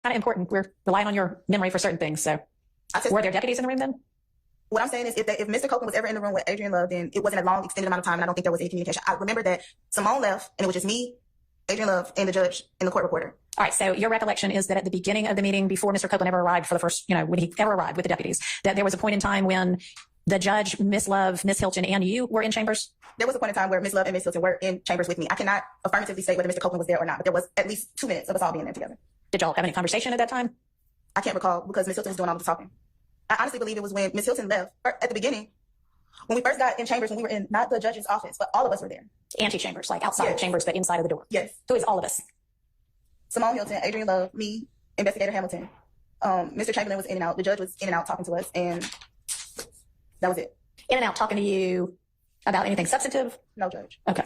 kind of important. We're relying on your memory for certain things. So, were there deputies in the room then? What I'm saying is, if Mr. Copeland was ever in the room with Adrian Love, then it wasn't a long, extended amount of time, and I don't think there was any communication. I remember that Simone left, and it was just me, Adrian Love, and the judge and the court reporter. All right, so your recollection is that at the beginning of the meeting, before Mr. Copeland ever arrived for the first, when he ever arrived with the deputies, that there was a point in time when the judge, Miss Love, Miss Hilton, and you were in chambers? There was a point in time where Miss Love and Miss Hilton were in chambers with me. I cannot affirmatively say whether Mr. Copeland was there or not, but there was at least 2 minutes of us all being there together. Did y'all have any conversation at that time? I can't recall because Miss Hilton was doing all the talking. I honestly believe it was when Miss Hilton left, or at the beginning, when we first got in chambers, when we were in not the judge's office, but all of us were there. Antechambers, like outside of chambers, but inside of the door. Yes. Who is all of us? Simone Hilton, Adrian Love, me, Investigator Hamilton. Mr. Chamberlain was in and out. The judge was in and out talking to us, and that was it. In and out talking to you about anything substantive? No, Judge. Okay.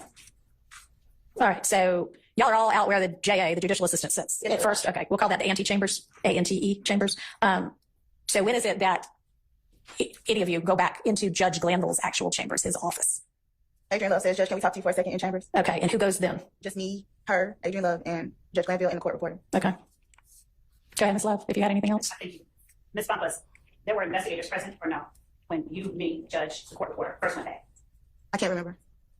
All right, so y'all are all out where the JA, the judicial assistant, sits at first. Okay, we'll call that the antechambers, ANTE chambers. So when is it that any of you go back into Judge Glanville's actual chambers, his office? Adrian Love says, Judge, can we talk to you for a second in chambers? Okay, and who goes then? Just me, her, Adrian Love, and Judge Glanville and the court reporter. Okay. Go ahead, Ms. Love, if you had anything else. Thank you. Ms. Bumpus, there were investigators present or no when you, me, Judge, the court reporter first went back? I can't remember.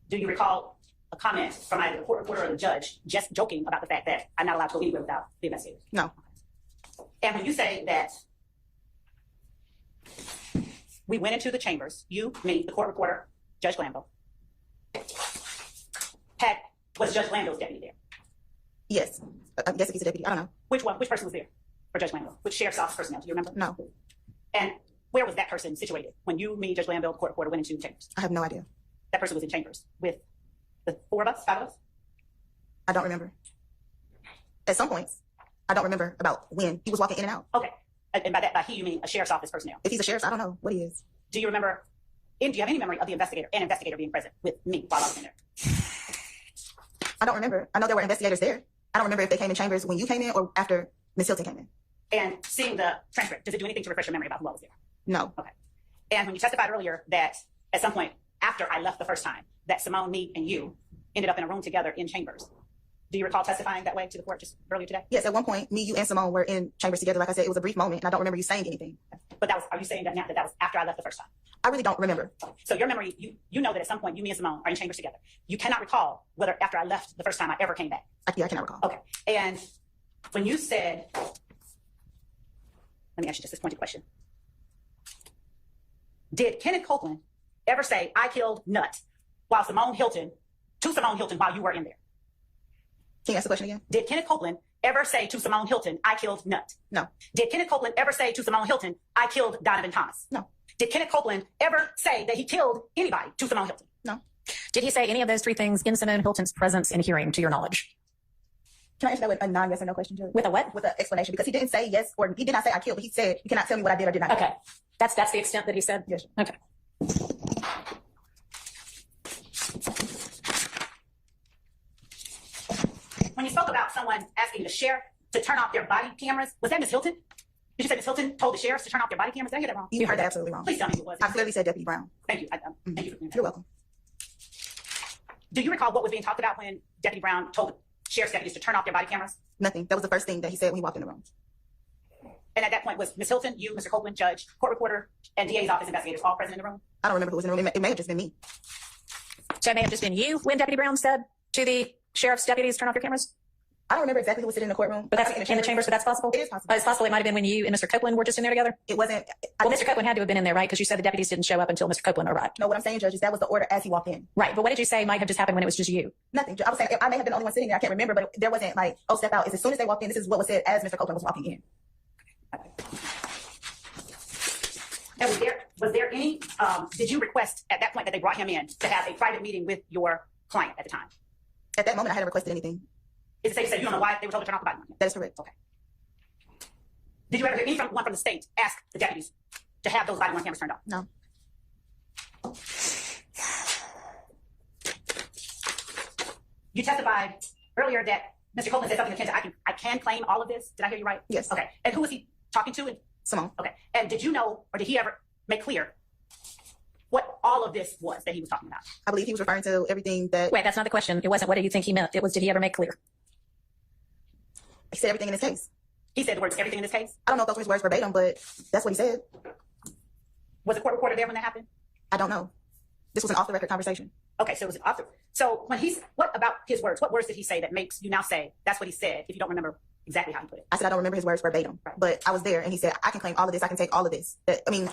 Do you recall a comment from either the court reporter or the judge just joking about the fact that I'm not allowed to go anywhere without the investigators? No. And when you say that we went into the chambers, you, me, the court reporter, Judge Glanville, was Judge Glanville's deputy there? Yes. I guess if he's a deputy, I don't know. Which one? Which person was there for Judge Glanville? Which sheriff's office personnel? Do you remember? No. And where was that person situated when you, me, Judge Glanville, the court reporter, went into chambers? I have no idea. That person was in chambers with the 4 of us, 5 of us? I don't remember. At some points, I don't remember about when he was walking in and out. Okay. And by he, you mean a sheriff's office personnel? If he's a sheriff, I don't know what he is. Do you remember, do you have any memory of the investigator being present with me while I was in there? I don't remember. I know there were investigators there. I don't remember if they came in chambers when you came in or after Ms. Hilton came in. And seeing the transcript, does it do anything to refresh your memory about who I was there? No. Okay. And when you testified earlier that at some point after I left the first time, that Simone, me, and you ended up in a room together in chambers, do you recall testifying that way to the court just earlier today? Yes, at one point, me, you, and Simone were in chambers together. Like I said, it was a brief moment, and I don't remember you saying anything. But that was, are you saying that now that was after I left the first time? I really don't remember. So your memory, you know that at some point you, me, and Simone are in chambers together. You cannot recall whether after I left the first time I ever came back. Yeah, I cannot recall. Okay. And when you said, let me ask you just this pointed question. Did Kenneth Copeland ever say, I killed Nut to Simone Hilton while you were in there? Can you ask the question again? Did Kenneth Copeland ever say to Simone Hilton, I killed Nut? No. Did Kenneth Copeland ever say to Simone Hilton, I killed Donovan Thomas? No. Did Kenneth Copeland ever say that he killed anybody to Simone Hilton? No. Did he say any of those 3 things in Simone Hilton's presence and hearing, to your knowledge? Can I answer that with a non-yes or no question, Judge? With a what? With an explanation, because he didn't say yes, or he did not say I killed, but he said, you cannot tell me what I did or did not do. Okay. That's the extent that he said? Yes. Okay. When you spoke about someone asking the sheriff to turn off their body cameras, was that Ms. Hilton? Did you say Ms. Hilton told the sheriffs to turn off their body cameras? Did I hear that wrong? You heard that absolutely wrong. Please tell me who it was. I clearly said Deputy Brown. Thank you. Thank you for You're welcome. Do you recall what was being talked about when Deputy Brown told the sheriff's deputies to turn off their body cameras? Nothing. That was the first thing that he said when he walked in the room. And at that point, was Ms. Hilton, you, Mr. Copeland, judge, court reporter, and DA's office investigators all present in the room? I don't remember who was in the room. It may have just been me. So it may have just been you when Deputy Brown said to the sheriff's deputies, turn off your cameras? I don't remember exactly who was sitting in the courtroom. But that's in the chambers, but that's possible? It is possible. It's possible it might have been when you and Mr. Copeland were just in there together? It wasn't. Well, Mr. Copeland had to have been in there, right? Because you said the deputies didn't show up until Mr. Copeland arrived. No, what I'm saying, Judge, is that was the order as he walked in. Right, but what did you say might have just happened when it was just you? Nothing. I was saying I may have been the only one sitting there. I can't remember, but there wasn't like, oh, step out. It's as soon as they walked in, this is what was said as Mr. Copeland was walking in. And was there any, did you request at that point that they brought him in to have a private meeting with your client at the time? At that moment, I hadn't requested anything. Is it safe to say you don't know why they were told to turn off the body cam? That is correct. Okay. Did you ever hear anyone from the state ask the deputies to have those body worn cameras turned off? No. You testified earlier that Mr. Copeland said something akin to, I can claim all of this. Did I hear you right? Yes. Okay. And who was he talking to? Simone. Okay. And did you know, or did he ever make clear what all of this was that he was talking about? I believe he was referring to everything that... Wait, that's not the question. It wasn't what do you think he meant. It was, did he ever make clear? He said everything in his case. He said the words everything in this case. I don't know if those were his words verbatim, but that's what he said. Was the court reporter there when that happened? I don't know. This was an off the record conversation. Okay, so it was off the. So when what about his words? What words did he say that makes you now say that's what he said if you don't remember exactly how he put it? I said I don't remember his words verbatim, but I was there, and he said I can claim all of this. I can take all of this. I mean,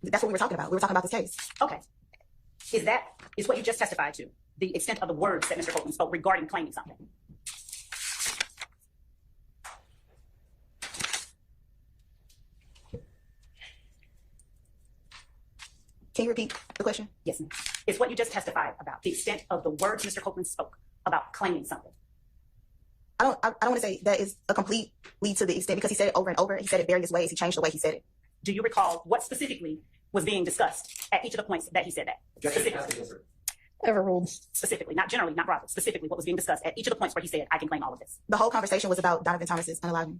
that's what we were talking about. We were talking about this case. Okay, is what you just testified to the extent of the words that Mr. Copeland spoke regarding claiming something? Can you repeat the question? Yes, ma'am. It's what you just testified about the extent of the words Mr. Copeland spoke about claiming something. I don't want to say that is a complete lead to the extent because he said it over and over. He said it various ways. He changed the way he said it. Do you recall what specifically was being discussed at each of the points that he said that? Specifically. Overruled. Specifically, not generally, not broadly. Specifically, what was being discussed at each of the points where he said, I can claim all of this. The whole conversation was about Donovan Thomas's unaliving.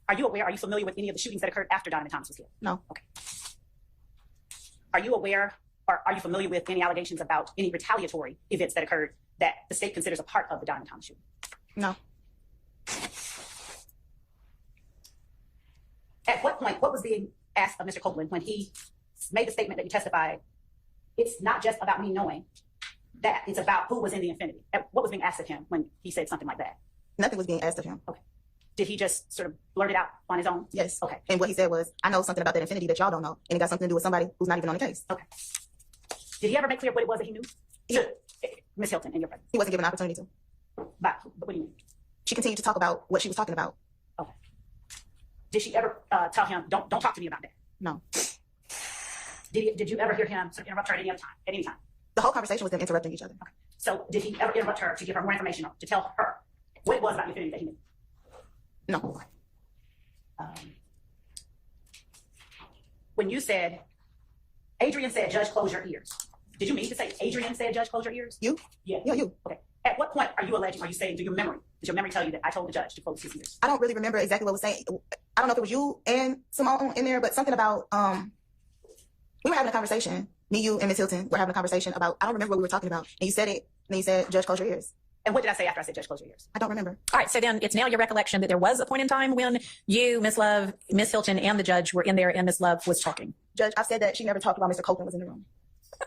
Are you familiar with any of the shootings that occurred after Donovan Thomas was killed? No. Okay. Are you aware or are you familiar with any allegations about any retaliatory events that occurred that the state considers a part of the Donovan Thomas shooting? No. At what point, what was being asked of Mr. Copeland when he made the statement that you testified, it's not just about me knowing that, it's about who was in the infinity? What was being asked of him when he said something like that? Nothing was being asked of him. Okay. Did he just sort of blurt it out on his own? Yes. Okay. And what he said was, I know something about that infinity that y'all don't know, and it got something to do with somebody who's not even on the case. Okay. Did he ever make clear what it was that he knew? Yeah. Ms. Hilton, in your presence. He wasn't given an opportunity to. But what do you mean? She continued to talk about what she was talking about. Okay. Did she ever tell him, don't talk to me about that? No. Did you ever hear him sort of interrupt her at any time? The whole conversation was them interrupting each other. Okay. So did he ever interrupt her to give her more information or to tell her what it was about the infinity that he knew? No. When you said, Adrian said, Judge, close your ears. Did you mean to say Adrian said, Judge, close your ears? You? Yeah. Yeah, you. Okay. At what point are you saying, does your memory tell you that I told the judge to close his ears? I don't really remember exactly what was saying. I don't know if it was you and Simone in there, but something about, we were having a conversation. Me, you, and Ms. Hilton were having a conversation about, I don't remember what we were talking about. And you said it, and then you said, Judge, close your ears. And what did I say after I said, Judge, close your ears? I don't remember. All right. So then it's now your recollection that there was a point in time when you, Ms. Love, Ms. Hilton, and the judge were in there and Ms. Love was talking. Judge, I've said that she never talked about Mr. Copeland was in the room.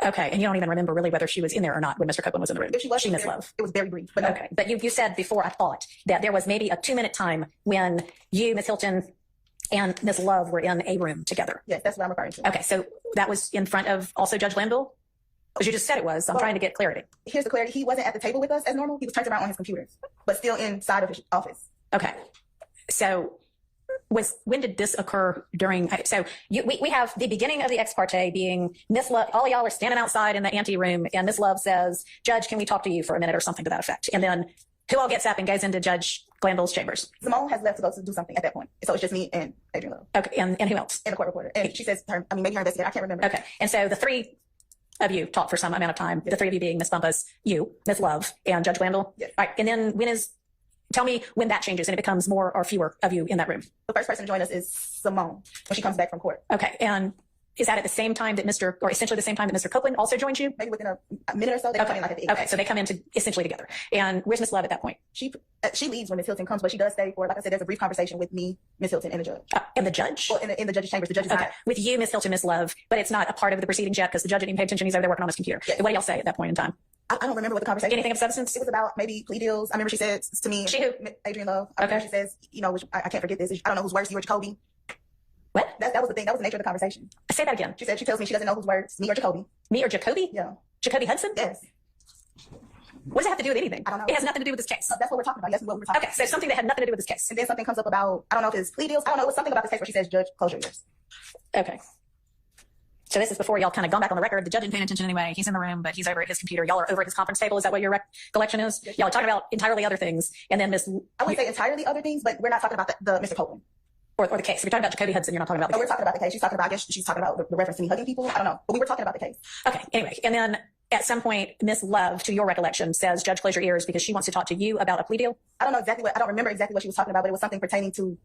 Okay. And you don't even remember really whether she was in there or not when Mr. Copeland was in the room. If she was, Ms. Love. it was very brief. But no. Okay. But you said before, I thought, that there was maybe a 2-minute time when you, Ms. Hilton, and Ms. Love were in a room together. Yes, that's what I'm referring to. Okay. So that was in front of also Judge Landville? Because you just said it was. I'm trying to get clarity. Here's the clarity. He wasn't at the table with us as normal. He was turned around on his computer, but still inside of his office. Okay. So when did this occur during, so we have the beginning of the ex parte being Miss Love, all y'all are standing outside in the ante room and Miss Love says, Judge, can we talk to you for a minute or something to that effect? And then who all gets up and goes into Judge Glanville's chambers? Simone has left to go to do something at that point. So it's just me and Adrian Love. Okay. And who else? And the court reporter. And she says, maybe her investigator. I can't remember. Okay. And so the three of you talked for some amount of time. The three of you being Ms. Bumpus, you, Ms. Love, and Judge Glanville. Yes. All right. And then tell me when that changes and it becomes more or fewer of you in that room. The first person to join us is Simone when she comes back from court. Okay. And is that at the same time that essentially the same time that Mr. Copeland also joins you? Maybe within a minute or so. They come in like at the Okay. So they come in essentially together. And where's Ms. Love at that point? She leaves when Ms. Hilton comes, but she does stay for, like I said, there's a brief conversation with me, Ms. Hilton, and the judge. And the judge? Well, in the judge's chambers. The judge is Okay. not. With you, Ms. Hilton, Ms. Love, but it's not a part of the proceedings yet because the judge didn't even pay attention. He's over there working on his computer. Yes. What do y'all say at that point in time? I don't remember what the conversation Anything of substance? It was about maybe plea deals. I remember she said to me, She who? Adrian Love. Okay. She says, which I can't forget this. I don't know whose words, you or Jacoby. What? That was the thing. That was the nature of the conversation. Say that again. She said she tells me she doesn't know whose words, me or Jacoby. Me or Jacoby? Yeah. Jacoby Hudson? Yes. What does it have to do with anything? I don't know. It has nothing to do with this case. So that's what we're talking about. Yes, what we're talking Okay, so something that had nothing to do with this case. And then something comes up about, I don't know if it's plea deals. I don't know. It was something about this case where she says, Judge, close your ears. Okay. So this is before y'all kind of gone back on the record. The judge didn't pay attention anyway. He's in the room, but he's over at his computer. Y'all are over at his conference table. Is that what your recollection is? Yes. Y'all are talking about entirely other things. And then I wouldn't say entirely other things, but we're not talking about the Mr. Copeland. or the case. If you're talking about Jacoby Hudson, you're not talking about the No, case. we're talking about the case. She's talking about, I guess she's talking about the reference to me hugging people. I don't know. But we were talking about the case. Okay. Anyway. And then at some point, Miss Love, to your recollection, says, Judge, close your ears because she wants to talk to you about a plea deal. I don't remember exactly what she was talking about, but it was something pertaining to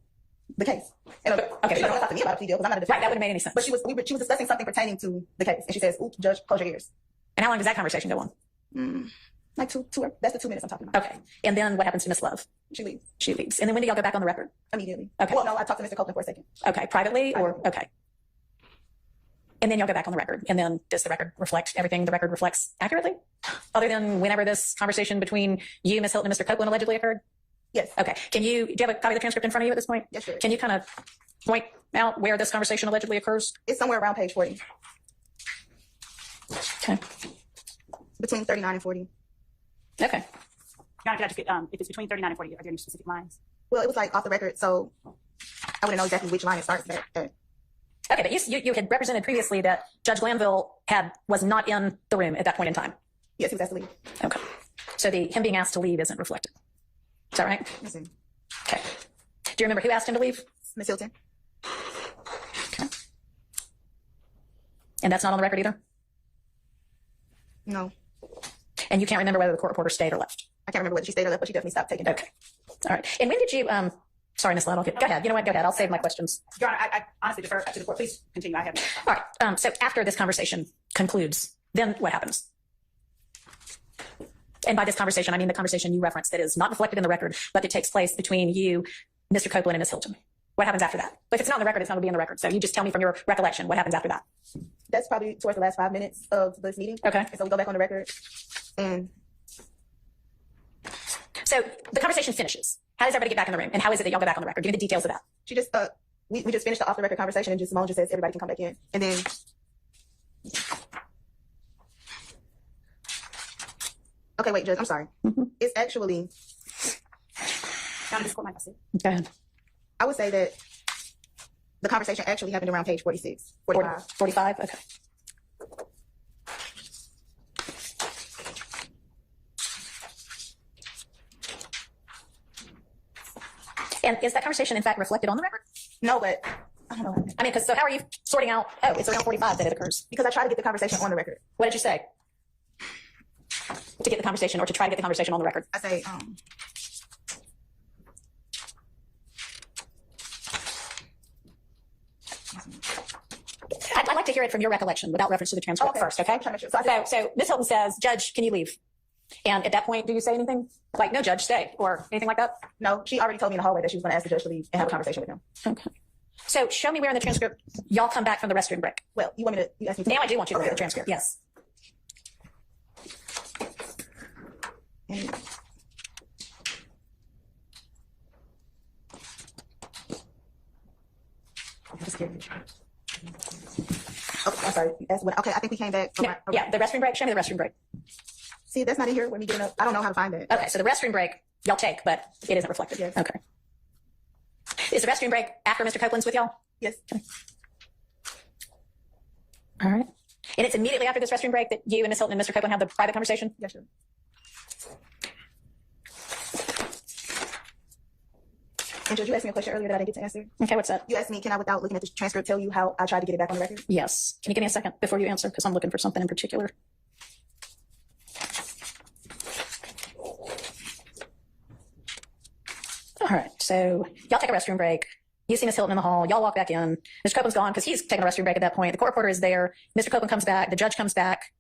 the case. And, Okay. She don't talk to me about a plea deal because I'm not a defendant. Right. That wouldn't have made any sense. But she was discussing something pertaining to the case. And she says, ooh, Judge, close your ears. And how long does that conversation go on? Like that's the 2 minutes I'm talking about. Okay. And then what happens to Miss Love? She leaves She leaves. And then when do y'all go back on the record? immediately. Okay. Well, no, I talked to Mr. Copeland for a second. Okay, privately or, okay. And then y'all go back on the record. And then does the record reflect everything the record reflects accurately? Other than whenever this conversation between you, Ms. Hilton, and Mr. Copeland allegedly occurred? Yes. Okay. Do you have a copy of the transcript in front of you at this point? Yes, sure. Can you kind of point out where this conversation allegedly occurs? It's somewhere around page 40, Okay. between 39 and 40. Okay. Your Honor, could I just get, if it's between 39 and 40, are there any specific lines? Well, it was like off the record, so I wouldn't know exactly which line it starts at. Okay, but you had represented previously that Judge Glanville was not in the room at that point in time. Yes, he was asked to leave. Okay. So him being asked to leave isn't reflected. Is that right? Yes, sir. Okay. Do you remember who asked him to leave? Ms. Hilton. Okay. And that's not on the record either? No, And you can't remember whether the court reporter stayed or left? I can't remember whether she stayed or left, but she definitely stopped taking it. Okay. All right. And when did you, sorry, Ms. Loud, go ahead. You know what? Go ahead. I'll save my questions. Your Honor, I honestly defer to the court. Please continue. I have no. All right. So after this conversation concludes, then what happens? And by this conversation, I mean the conversation you referenced that is not reflected in the record, but that takes place between you, Mr. Copeland, and Ms. Hilton. What happens after that? But if it's not in the record, it's not going to be in the record. So you just tell me from your recollection what happens after that. That's probably towards the last 5 minutes of this meeting. Okay. And so we go back on the record, and So the conversation finishes. How does everybody get back in the room? And how is it that y'all go back on the record? Give me the details of that. she just we just finished the off the record conversation, and just Simone just says everybody can come back in, and then okay, wait, Judge, I'm sorry. It's actually, Your Honor, this court might not see. Go ahead. I would say that the conversation actually happened around page 46, 45. 45? Okay. And is that conversation, in fact, reflected on the record? No, but I don't know, I mean, so how are you sorting out, oh, it's around 45 that it occurs? because I try to get the conversation on the record. What did you say? To get the conversation or to try to get the conversation on the record? I say, I'd like to hear it from your recollection without reference to the transcript first, okay? I'm trying to make sure. So Ms. Hilton says, Judge, can you leave? And at that point, do you say anything? Like, no, Judge, stay, or anything like that? No, she already told me in the hallway that she was going to ask the judge to leave and have a conversation with him. Okay. So show me where in the transcript y'all come back from the restroom break. Well, you want me to, you asked me to. Now I do want you to look at the transcript, yes. And- Okay, I'm sorry. You asked what, okay, I think we came back. From Yeah, the restroom break, show me the restroom break. See, that's not in here when we get up. I don't know how to find that. Okay, so the restroom break, y'all take, but it isn't reflected. Yes. Okay. Is the restroom break after Mr. Copeland's with y'all? Yes. All right. And it's immediately after this restroom break that you and Ms. Hilton and Mr. Copeland have the private conversation? Yes, sure. And Judge, you asked me a question earlier that I didn't get to answer. Okay, what's that? You asked me, can I, without looking at the transcript, tell you how I tried to get it back on the record? Yes. Can you give me a second before you answer? Because I'm looking for something in particular. All right. So y'all take a restroom break. You see Ms. Hilton in the hall. Y'all walk back in. Mr. Copeland's gone because he's taking a restroom break at that point. The court reporter is there. Mr. Copeland comes back. The judge comes back.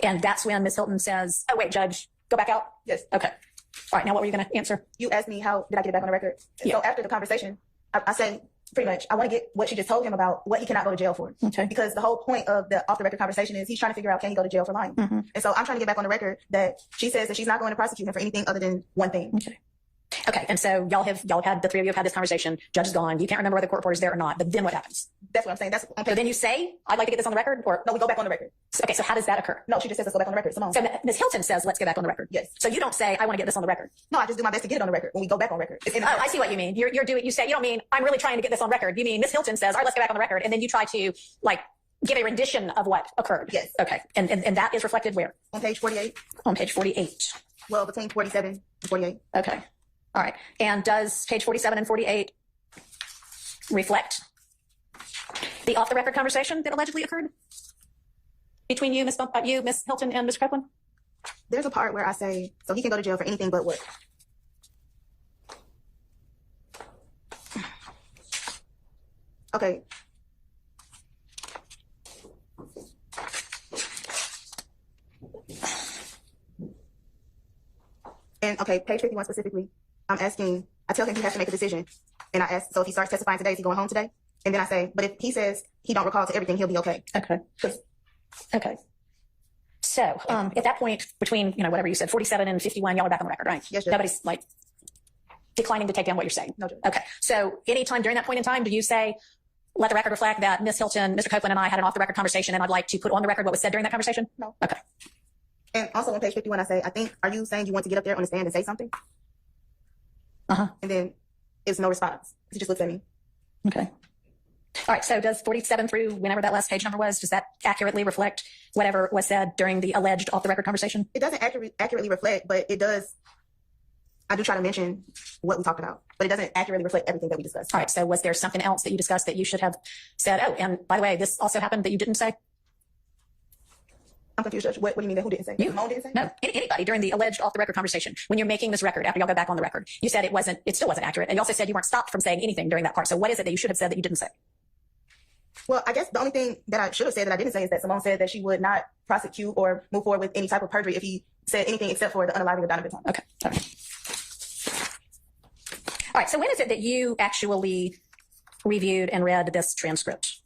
And that's when Ms. Hilton says, oh, wait, Judge, go back out? Yes. Okay. All right. Now what were you going to answer? You asked me how did I get it back on the record? And Yeah. so after the conversation, I say pretty much, I want to get what she just told him about what he cannot go to jail for. Okay. Because the whole point of the off the record conversation is he's trying to figure out, can he go to jail for lying? Mhm. And so I'm trying to get back on the record that she says that she's not going to prosecute him for anything other than one thing. Okay. Okay. And so y'all have had, the three of you have had this conversation. Judge is gone. You can't remember whether the court reporter is there or not. But then what happens? That's what I'm saying. That's on So page. then you say, I'd like to get this on the record? Or No, we go back on the record. okay. So how does that occur? No, she just says let's go back on the record. Simone. So Ms. Hilton says, let's go back on the record. Yes. So you don't say, I want to get this on the record. No, I just do my best to get it on the record when we go back on record. It's in the Oh, I see what you mean. You're doing, you say, you don't mean, I'm really trying to get this on record. You mean Ms. Hilton says, all right, let's go back on the record. And then you try to like give a rendition of what occurred. Yes. Okay. And that is reflected where? on page 48. On page 48. Well, between 47 and 48. Okay. All right. And does page 47 and 48 reflect the off the record conversation that allegedly occurred between you, Ms. Hilton, and Mr. Copeland? There's a part where I say, so he can go to jail for anything but what? Okay. And okay, page 51 specifically, I tell him he has to make a decision. And I ask, so if he starts testifying today, is he going home today? And then I say, but if he says he don't recall to everything, he'll be okay. Okay. Okay. So at that point, between, whatever you said, 47 and 51, y'all are back on the record, right? Yes, Judge. Nobody's like declining to take down what you're saying. No, Judge. Okay. So anytime during that point in time, do you say, let the record reflect that Ms. Hilton, Mr. Copeland, and I had an off-the-record conversation, and I'd like to put on the record what was said during that conversation? No. Okay. And also on page 51, I say, are you saying you want to get up there on the stand and say something? Uh-huh. And then it's no response. He just looks at me. Okay. All right. So does 47 through whenever that last page number was, does that accurately reflect whatever was said during the alleged off-the-record conversation? It doesn't accurately reflect, but it does. I do try to mention what we talked about, but it doesn't accurately reflect everything that we discussed. All right. So was there something else that you discussed that you should have said? Oh, and by the way, this also happened that you didn't say? I'm confused, Judge. What do you mean that who didn't say? You. Simone didn't say? No, anybody during the alleged off-the-record conversation. When you're making this record, after y'all go back on the record, you said it still wasn't accurate. And you also said you weren't stopped from saying anything during that part. So what is it that you should have said that you didn't say? Well, I guess the only thing that I should have said that I didn't say is that Simone said that she would not prosecute or move forward with any type of perjury if he said anything except for the unaliving of Donovan Thomas. Okay. All right. All right. So when is it that you actually reviewed and read this transcript?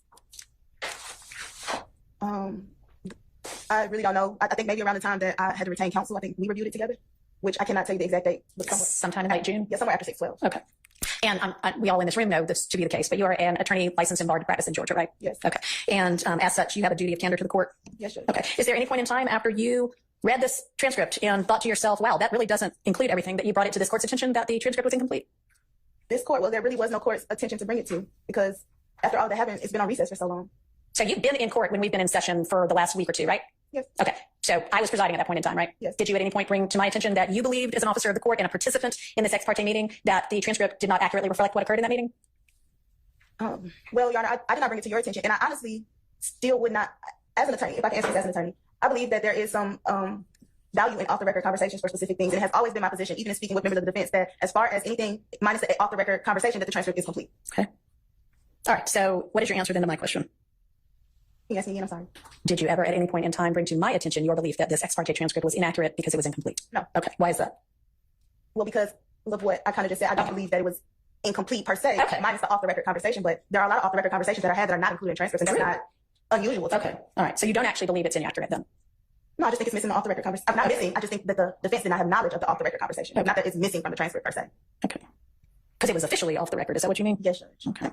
I really don't know. I think maybe around the time that I had to retain counsel, I think we reviewed it together, which I cannot tell you the exact date. But Sometime in late June? Yeah, somewhere after 6/12. Okay. And we all in this room know this to be the case, but you are an attorney licensed and barred to practice in Georgia, right? Yes. Okay. And as such, you have a duty of candor to the court? Yes, Judge. Okay. Is there any point in time after you read this transcript and thought to yourself, wow, that really doesn't include everything, that you brought it to this court's attention that the transcript was incomplete? This court, well, there really was no court's attention to bring it to, because after all that happened, it's been on recess for so long. So you've been in court when we've been in session for the last week or two, right? Yes. Okay. So I was presiding at that point in time, right? Yes. Did you at any point bring to my attention that you believed as an officer of the court and a participant in this ex parte meeting that the transcript did not accurately reflect what occurred in that meeting? Well, Your Honor, I did not bring it to your attention, and I honestly still would not, as an attorney, if I can answer this as an attorney, I believe that there is some value in off-the-record conversations for specific things, and it has always been my position, even in speaking with members of the defense, that as far as anything minus the off-the-record conversation, that the transcript is complete. Okay. All right. So what is your answer then to my question? Can you ask me again? I'm sorry. Did you ever at any point in time bring to my attention your belief that this ex parte transcript was inaccurate because it was incomplete? No. Okay. Why is that? Well, because of what I kind of just said, I don't believe that it was incomplete per se, Okay. minus the off-the-record conversation, but there are a lot of off-the-record conversations that I had that are not included in transcripts, and that's not unusual to me. Okay. All right. So you don't actually believe it's inaccurate then? No, I just think it's missing the off-the-record conversation. I'm not missing. I just think that the defense did not have knowledge of the off-the-record conversation. Okay. Not that it's missing from the transcript per se. Okay. Because it was officially off the record. Is that what you mean? Yes, Judge. Okay.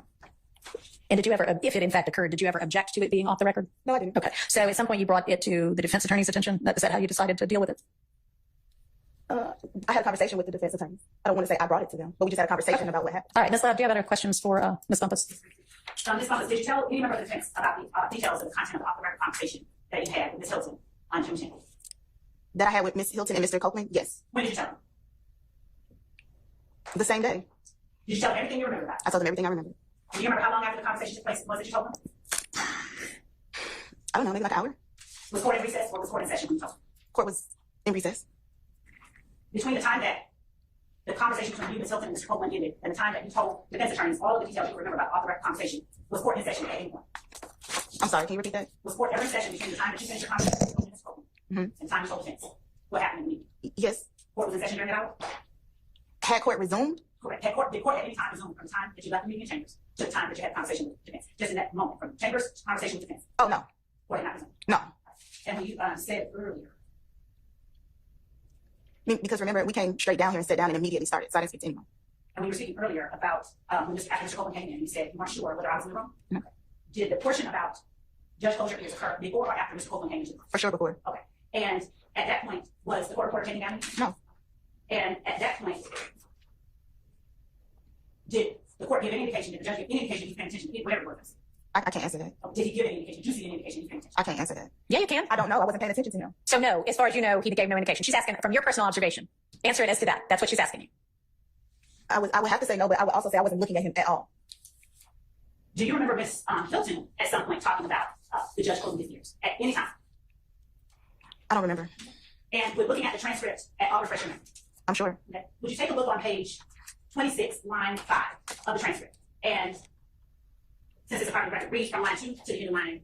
And did you ever, if it in fact occurred, did you ever object to it being off the record? No, I didn't. Okay. So at some point you brought it to the defense attorney's attention? Is that how you decided to deal with it? I had a conversation with the defense attorneys. I don't want to say I brought it to them, but we just had a conversation about what happened. All right. Ms. Love, do you have other questions for Ms. Bumpus? Ms. Bumpus, did you tell any member of the defense about the details of the content of the off-the-record conversation that you had with Ms. Hilton on June 10th? That I had with Ms. Hilton and Mr. Copeland? Yes. When did you tell them? The same day. Did you tell them everything you remember about it? I told them everything I remember. Do you remember how long after the conversation took place was it you told them? I don't know, maybe like an hour. Was court in recess or was court in session when you told them? Court was in recess. Between the time that the conversation between you, Ms. Hilton, and Mr. Copeland ended, and the time that you told defense attorneys all of the details you remember about off-the-record conversation, was court in session at any point? I'm sorry, can you repeat that? Was court ever in session between the time that you finished your conversation with Ms. Copeland and the time you told defense? What happened in the meeting? Yes. Court was in session during that hour? Had court resumed? Correct. Did court at any time resume from the time that you left the meeting in chambers to the time that you had a conversation with defense? Just in that moment, from chambers conversation with defense? Oh, no. Court did not resume? No. And when you said earlier, Because remember, we came straight down here and sat down and immediately started, so I didn't speak to anyone. and we were speaking earlier about when Mr. Copeland came in, you said you weren't sure whether I was in the room? No. Okay. Did the portion about judge closure ears occur before or after Mr. Copeland came into the room? For sure before. Okay. And at that point, was the court reporter taking down? No. And at that point, did the court give any indication, did the judge give any indication he's paying attention to whatever it was? I can't answer that. Did he give any indication? Did you see any indication he's paying attention? I can't answer that. Yeah, you can. I don't know. I wasn't paying attention to him. So no, as far as you know, he gave no indication. She's asking from your personal observation. Answer it as to that. That's what she's asking you. I would have to say no, but I would also say I wasn't looking at him at all. Do you remember Ms. Hilton at some point talking about the judge closing his ears at any time? I don't remember. And with looking at the transcript at all refresh your memory, I'm sure. okay, would you take a look on page 26, line 5 of the transcript? And since it's a part of the record, read from line 2 to the end of line.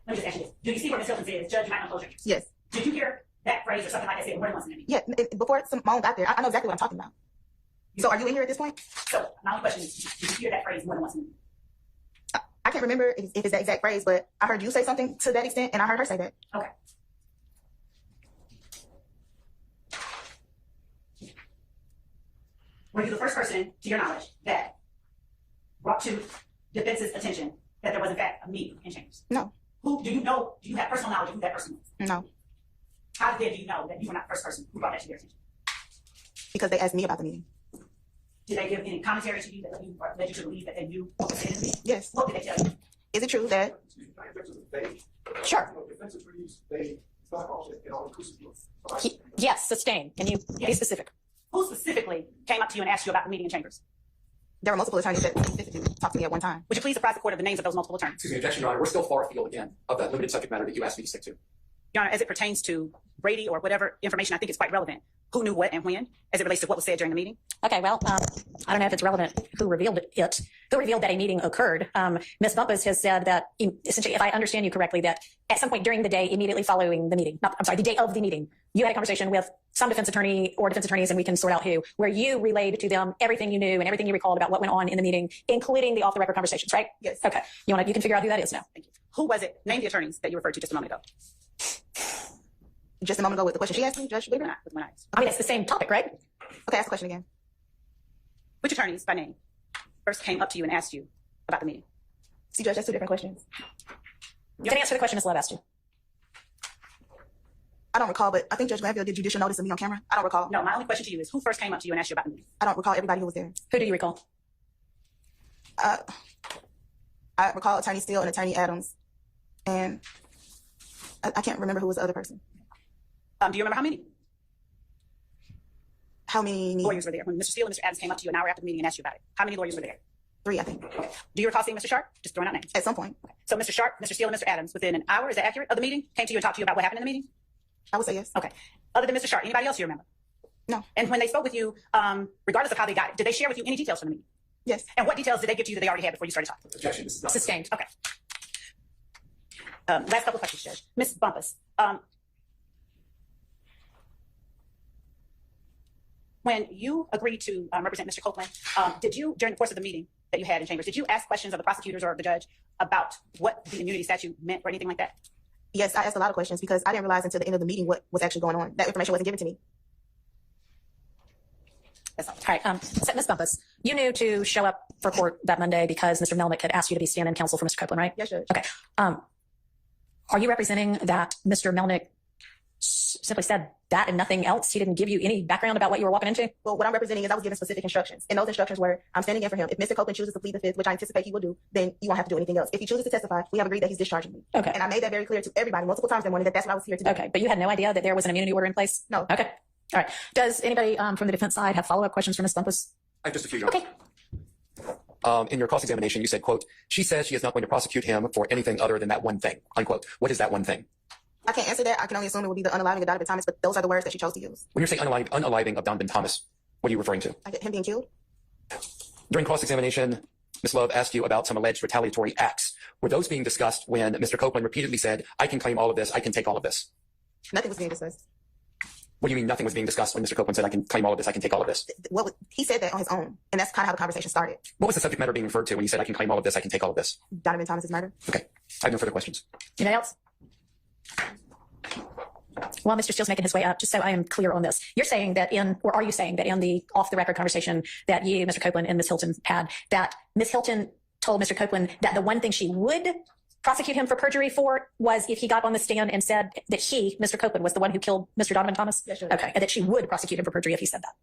Let me just ask you this. Do you see where Ms. Hilton says, Judge, you might not close your ears? Yes. Did you hear that phrase or something like that said more than once in the meeting? Yeah, before Simone got there, I know exactly what I'm talking about. So are you in here at this point? So my only question is, did you hear that phrase more than once in the meeting? I can't remember if it's that exact phrase, but I heard you say something to that extent, and I heard her say that. Okay. Were you the first person, to your knowledge, that brought to defense's attention that there was in fact a meeting in chambers? No. Who do you know? Do you have personal knowledge of who that person was? No. How did you know that you were not the first person who brought that to their attention? Because they asked me about the meeting. Did they give any commentary to you that led you to believe that they knew what was in the meeting? Yes. What did they tell you? Is it true that Sure. Yes, sustain. Can you be specific? Who specifically came up to you and asked you about the meeting in chambers? there were multiple attorneys that specifically talked to me at one time? Would you please apprise the court of the names of those multiple attorneys? Excuse me, objection, Your Honor. We're still far afield again of that limited subject matter that you asked me to stick to. Your Honor, as it pertains to Brady or whatever information, I think it's quite relevant. Who knew what and when, as it relates to what was said during the meeting? Okay, well, I don't know if it's relevant who revealed it, who revealed that a meeting occurred. Ms. Bumpus has said that, essentially, if I understand you correctly, that at some point during the day, immediately following the meeting, the day of the meeting, you had a conversation with some defense attorney or defense attorneys, and we can sort out who, where you relayed to them everything you knew and everything you recalled about what went on in the meeting, including the off-the-record conversations, right? Yes. Okay. You can figure out who that is now. Thank you. Who was it? Name the attorneys that you referred to just a moment ago. Just a moment ago with the question she asked me, Judge Weaver? Not with my eyes. I mean, it's the same topic, right? Okay, ask the question again. Which attorneys, by name, first came up to you and asked you about the meeting? See, Judge, that's two different questions. You can answer the question Ms. Love asked you. I don't recall, but I think Judge Glanville did judicial notice of me on camera. I don't recall. No, my only question to you is who first came up to you and asked you about the meeting? I don't recall everybody who was there. Who do you recall? I recall Attorney Steele and Attorney Adams, and I can't remember who was the other person. Do you remember how many How many? lawyers were there when Mr. Steele and Mr. Adams came up to you an hour after the meeting and asked you about it? How many lawyers were there? 3, I think. Do you recall seeing Mr. Sharp? Just throwing out names. At some point. So Mr. Sharp, Mr. Steele, and Mr. Adams, within an hour, is that accurate, of the meeting, came to you and talked to you about what happened in the meeting? I would say yes. Okay. Other than Mr. Sharp, anybody else you remember? No. And when they spoke with you, regardless of how they got it, did they share with you any details from the meeting? Yes. And what details did they give to you that they already had before you started talking? Objection. This is not. Sustained. Okay. Last couple of questions, Judge. Ms. Bumpus, when you agreed to represent Mr. Copeland, did you, during the course of the meeting that you had in chambers, did you ask questions of the prosecutors or of the judge about what the immunity statute meant or anything like that? Yes, I asked a lot of questions because I didn't realize until the end of the meeting what was actually going on. That information wasn't given to me. That's all. All right. So Ms. Bumpus, you knew to show up for court that Monday because Mr. Melnick had asked you to be stand-in counsel for Mr. Copeland, right? Yes, Judge. Okay. Are you representing that Mr. Melnick simply said that and nothing else? He didn't give you any background about what you were walking into? Well, what I'm representing is I was given specific instructions. And those instructions were, I'm standing in for him. If Mr. Copeland chooses to plead the fifth, which I anticipate he will do, then you won't have to do anything else. If he chooses to testify, we have agreed that he's discharging me. Okay. And I made that very clear to everybody multiple times that morning that that's what I was here to do. Okay. But you had no idea that there was an immunity order in place? No. Okay. All right. Does anybody from the defense side have follow-up questions for Ms. Bumpus? I have just a few, Your Honor. Okay. In your cross-examination, you said, quote, she says she is not going to prosecute him for anything other than that one thing, unquote. What is that one thing? I can't answer that. I can only assume it would be the unaliving of Donovan Thomas, but those are the words that she chose to use. When you're saying unaliving of Donovan Thomas, what are you referring to? Like him being killed? During cross-examination, Ms. Love asked you about some alleged retaliatory acts. Were those being discussed when Mr. Copeland repeatedly said, I can claim all of this, I can take all of this? Nothing was being discussed. What do you mean nothing was being discussed when Mr. Copeland said, I can claim all of this, I can take all of this? He said that on his own, and that's kind of how the conversation started. What was the subject matter being referred to when he said, I can claim all of this, I can take all of this? Donovan Thomas's murder. Okay. I have no further questions. Anybody else? While Mr. Steele's making his way up, just so I am clear on this, you're saying that or are you saying that in the off-the-record conversation that you, Mr. Copeland, and Ms. Hilton had, that Ms. Hilton told Mr. Copeland that the one thing she would prosecute him for perjury for was if he got on the stand and said that he, Mr. Copeland, was the one who killed Mr. Donovan Thomas? Yes, sure. Okay, and that she would prosecute him for perjury if he said that?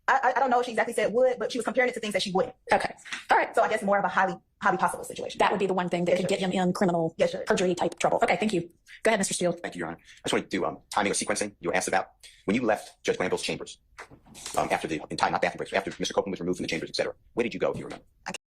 I don't know if she exactly said would, but she was comparing it to things that she wouldn't. Okay. All right. So I guess more of a highly possible situation. That would be the one thing that could get him in criminal perjury type trouble. Okay, thank you. Go ahead, Mr. Steele. Thank you, Your Honor. I just want to do timing or sequencing you were asked about. When you left Judge Glanville's chambers, after the, in time, not bathroom breaks, after Mr. Copeland was removed from the chambers, et cetera, where did you go, if you remember?